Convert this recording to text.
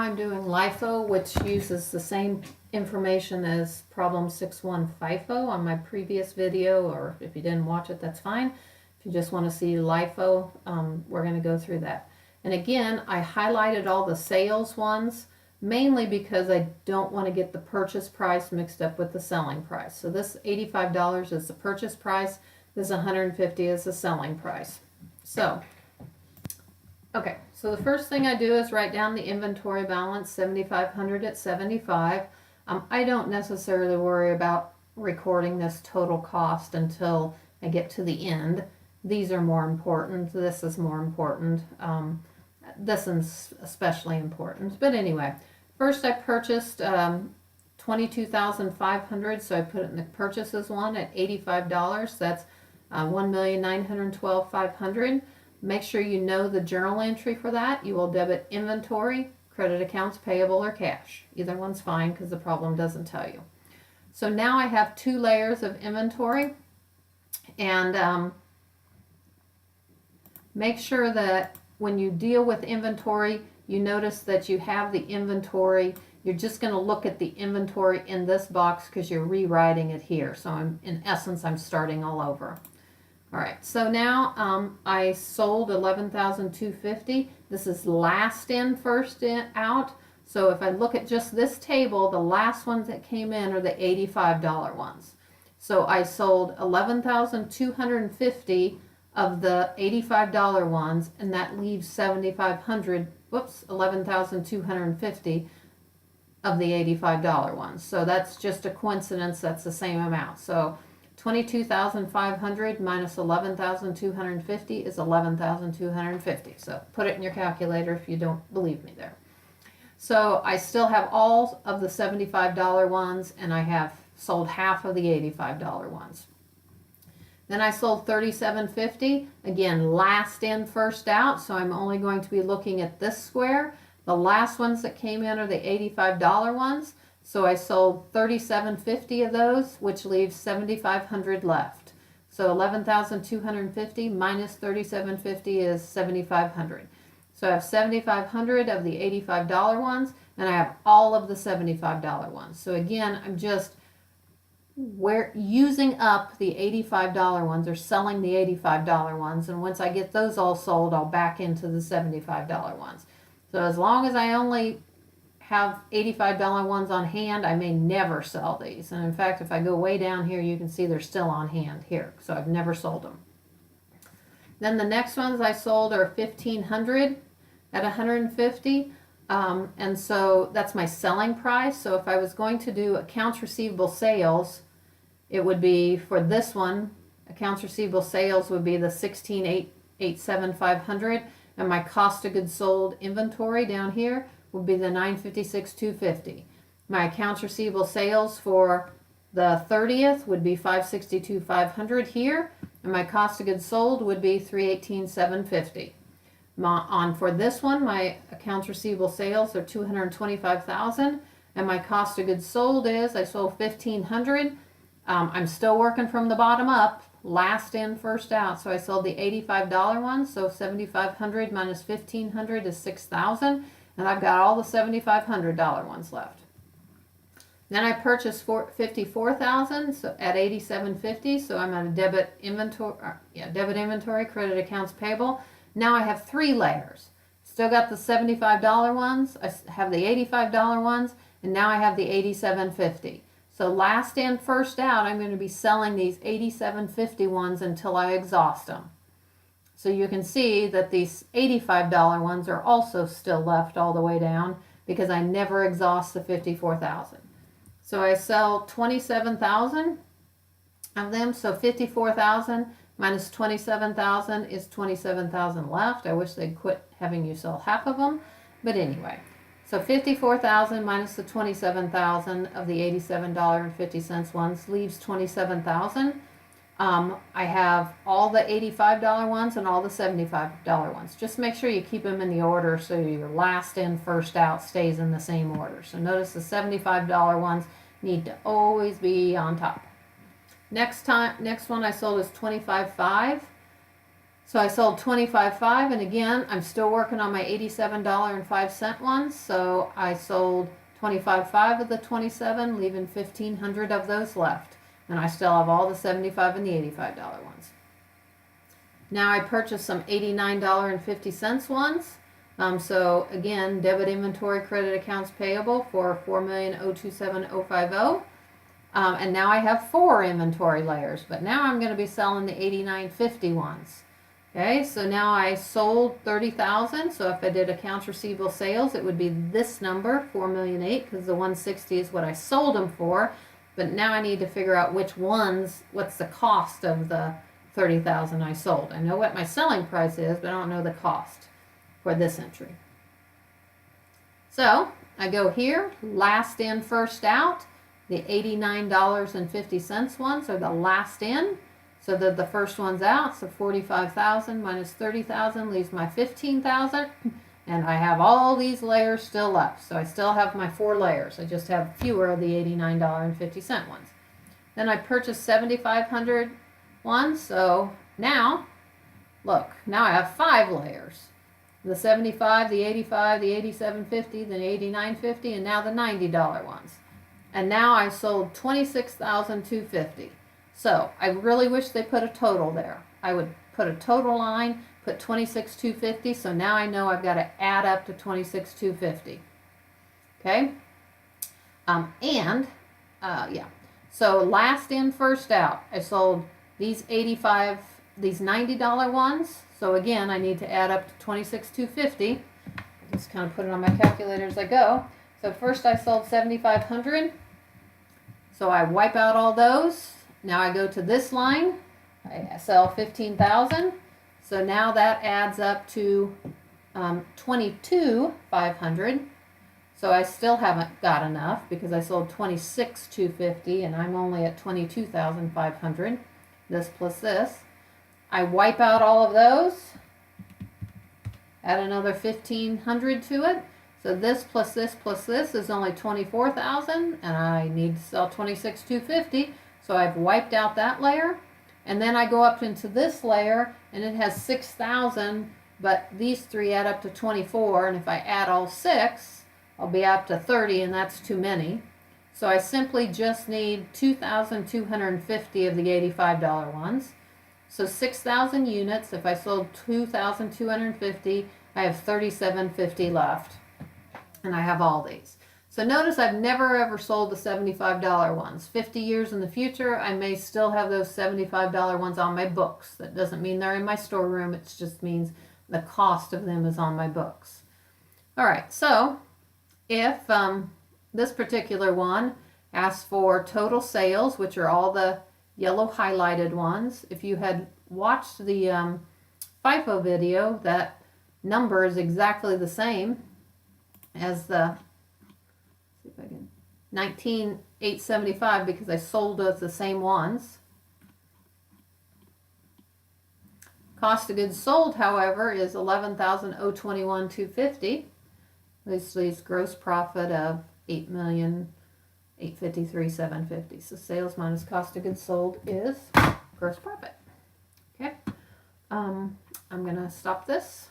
I'm doing LIFO, which uses the same information as problem 6-1 FIFO on my previous video, or if you didn't watch it, that's fine. If you just want to see LIFO, we're going to go through that. And again, I highlighted all the sales ones, mainly because I don't want to get the purchase price mixed up with the selling price. So this $85 is the purchase price, this $150 is the selling price. So, okay, so the first thing I do is write down the inventory balance, 7,500 at 75. I don't necessarily worry about recording this total cost until I get to the end. These are more important. This is more important. This is especially important. But anyway, first I purchased 22,500, so I put it in the purchases one at $85. That's 1,912,500. Make sure you know the journal entry for that. You will debit inventory, credit accounts payable, or cash. Either one's fine because the problem doesn't tell you. So now I have 2 layers of inventory, and make sure that when you deal with inventory, you notice that you have the inventory. You're just going to look at the inventory in this box because you're rewriting it here. So in essence, I'm starting all over. All right, so now I sold 11,250. This is last in, first in, out. So if I look at just this table, the last ones that came in are the $85 ones. So I sold 11,250 of the $85 ones, and that leaves 7,500, whoops, 11,250 of the $85 ones. So that's just a coincidence, that's the same amount. So 22,500 minus 11,250 is 11,250. So put it in your calculator if you don't believe me there. So I still have all of the $75 ones, and I have sold half of the $85 ones. Then I sold 37.50, again last in, first out, so I'm only going to be looking at this square. The last ones that came in are the $85 ones, so I sold 37.50 of those, which leaves 7,500 left. So 11,250 minus 37.50 is 7,500. So I have 7,500 of the $85 ones, and I have all of the $75 ones. So again, I'm just using up the $85 ones, or selling the $85 ones, and once I get those all sold, I'll back into the $75 ones. So as long as I only have $85 ones on hand, I may never sell these. And in fact, if I go way down here, you can see they're still on hand here, so I've never sold them. Then the next ones I sold are 1,500 at 150. And so that's my selling price. So if I was going to do accounts receivable sales, it would be, for this one, accounts receivable sales would be the 16,887,500, and my cost of goods sold inventory down here would be the 956,250. My accounts receivable sales for the 30th would be 562,500 here, and my cost of goods sold would be 318,750. For this one, my accounts receivable sales are 225,000, and my cost of goods sold is, I sold 1,500. I'm still working from the bottom up, last in, first out. So I sold the $85 one, so 7,500 minus 1,500 is 6,000, and I've got all the $7,500 ones left. Then I purchased 54,000 so at 87.50, so I'm at a debit inventory, credit accounts payable. Now I have 3 layers. Still got the $75 ones, I have the $85 ones, and now I have the 87.50. So last in, first out, I'm going to be selling these 87.50 ones until I exhaust them. So you can see that these $85 ones are also still left all the way down because I never exhaust the 54,000. So I sell 27,000 of them, so 54,000 minus 27,000 is 27,000 left. I wish they'd quit having you sell half of them, but anyway. So 54,000 minus the 27,000 of the $87.50 ones leaves 27,000. I have all the $85 ones and all the $75 ones. Just make sure you keep them in the order so your last in, first out stays in the same order. So notice the $75 ones need to always be on top. Next one I sold is 25.5. So I sold $25.05, and again, I'm still working on my $87.05 ones. So I sold $25.05 of the 27, leaving 1,500 of those left. And I still have all the $75 and the $85 ones. Now I purchased some $89.50 ones. So again, debit inventory, credit accounts payable for $4,027,050. And now I have 4 inventory layers, but now I'm going to be selling the $89.50 ones. Okay, so now I sold 30,000. So if I did accounts receivable sales, it would be this number, 4,000,008, because the 160 is what I sold them for. But now I need to figure out which ones, what's the cost of the 30,000 I sold. I know what my selling price is, but I don't know the cost for this entry. So I go here, last in, first out. The $89.50 ones are the last in. So the first one's out, so 45,000 minus 30,000 leaves my 15,000, and I have all these layers still left. So I still have my 4 layers. I just have fewer of the $89.50 ones. Then I purchased 7,500 ones. So now, look, now I have 5 layers. The 75, the 85, the 87.50, the 89.50, and now the $90 ones. And now I sold 26,250. So I really wish they put a total there. I would put a total line, put 26,250. So now I know I've got to add up to 26,250. Okay. Yeah. So last in, first out. I sold these these $90 ones. So again, I need to add up to 26,250. I just kind of put it on my calculator as I go. So first I sold 7,500. So I wipe out all those. Now I go to this line. I sell 15,000. So now that adds up to 22,500. So I still haven't got enough because I sold 26,250 and I'm only at 22,500. This plus this. I wipe out all of those. Add another 1,500 to it. So this plus this plus this is only 24,000, and I need to sell 26,250. So I've wiped out that layer, and then I go up into this layer, and it has 6,000, but these 3 add up to 24, and if I add all 6, I'll be up to 30, and that's too many. So I simply just need 2,250 of the $85 ones. So 6,000 units. If I sold 2,250, I have 3,750 left. And I have all these. So notice I've never ever sold the $75 ones. 50 years in the future, I may still have those $75 ones on my books. That doesn't mean they're in my storeroom. It just means the cost of them is on my books. All right, so if this particular one asks for total sales, which are all the yellow highlighted ones, if you had watched the FIFO video, that number is exactly the same as the, see if I can, 19,875, because I sold those the same ones. Cost of goods sold, however, is $11,021,250. This leaves gross profit of $8,853,750. So sales minus cost of goods sold is gross profit. Okay, I'm gonna stop this.